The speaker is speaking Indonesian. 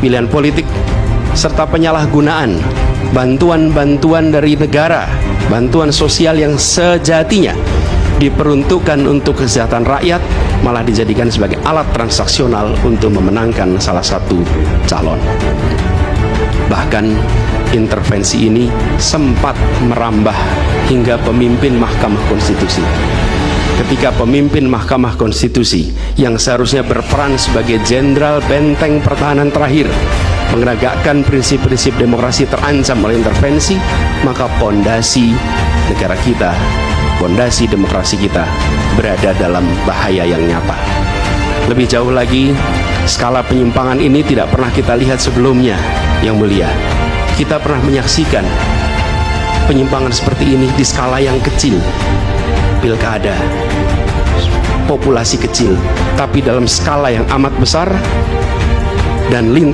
pilihan politik, serta penyalahgunaan bantuan-bantuan dari negara, bantuan sosial yang sejatinya diperuntukkan untuk kesejahteraan rakyat, malah dijadikan sebagai alat transaksional untuk memenangkan salah satu calon. Bahkan intervensi ini sempat merambah hingga pemimpin Mahkamah Konstitusi. Ketika pemimpin Mahkamah Konstitusi yang seharusnya berperan sebagai jenderal benteng pertahanan terakhir menegakkan prinsip-prinsip demokrasi terancam oleh intervensi, maka pondasi negara kita, pondasi demokrasi kita berada dalam bahaya yang nyata. Lebih jauh lagi, skala penyimpangan ini tidak pernah kita lihat sebelumnya, Yang Mulia. Kita pernah menyaksikan penyimpangan seperti ini di skala yang kecil, pilkada, populasi kecil, tapi dalam skala yang amat besar dan lintas